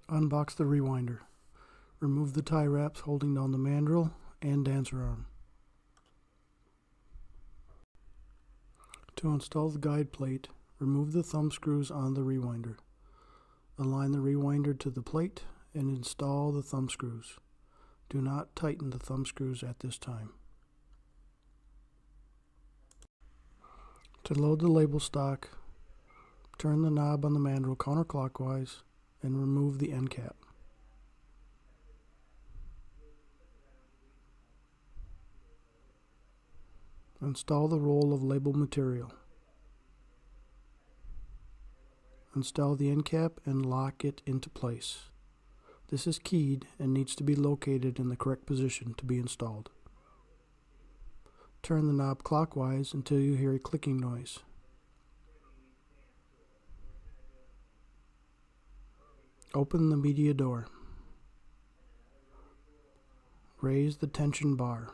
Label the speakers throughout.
Speaker 1: Unbox the rewinder. Remove the tie wraps holding down the mandrel and dancer arm. To install the guide plate, remove the thumb screws on the rewinder. Align the rewinder to the plate and install the thumb screws. Do not tighten the thumb screws at this time. To load the label stock, turn the knob on the mandrel counterclockwise and remove the end cap. Install the roll of label material. Install the end cap and lock it into place. This is keyed and needs to be located in the correct position to be installed. Turn the knob clockwise until you hear a clicking noise. Open the media door. Raise the tension bar.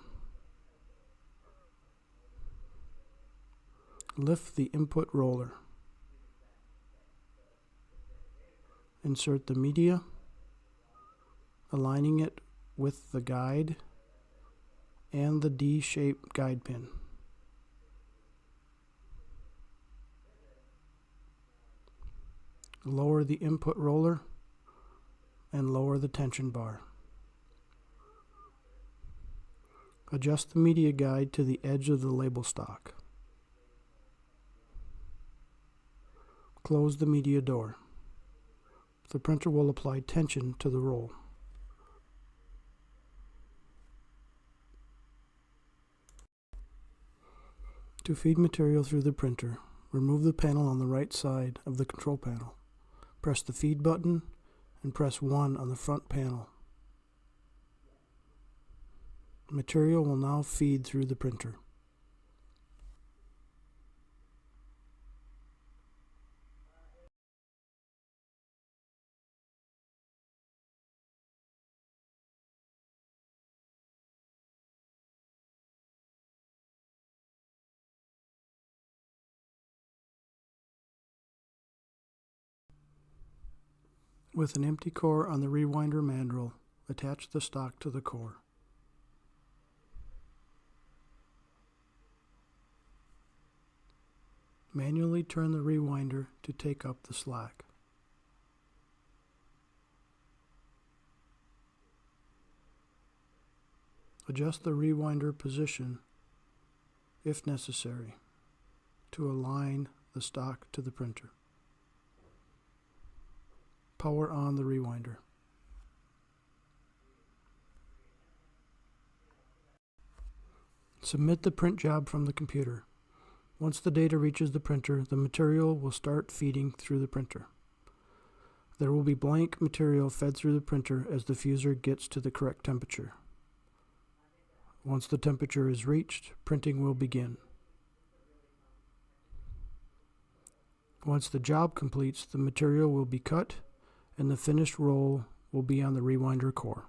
Speaker 1: Lift the input roller. Insert the media, aligning it with the guide and the D-shaped guide pin. Lower the input roller and lower the tension bar. Adjust the media guide to the edge of the label stock. Close the media door. The printer will apply tension to the roll. To feed material through the printer, remove the panel on the right side of the control panel. Press the feed button and press 1 on the front panel. Material will now feed through the printer. With an empty core on the rewinder mandrel, attach the stock to the core. Manually turn the rewinder to take up the slack. Adjust the rewinder position, if necessary, to align the stock to the printer. Power on the rewinder. Submit the print job from the computer. Once the data reaches the printer, the material will start feeding through the printer. There will be blank material fed through the printer as the fuser gets to the correct temperature. Once the temperature is reached, printing will begin. Once the job completes, the material will be cut and the finished roll will be on the rewinder core.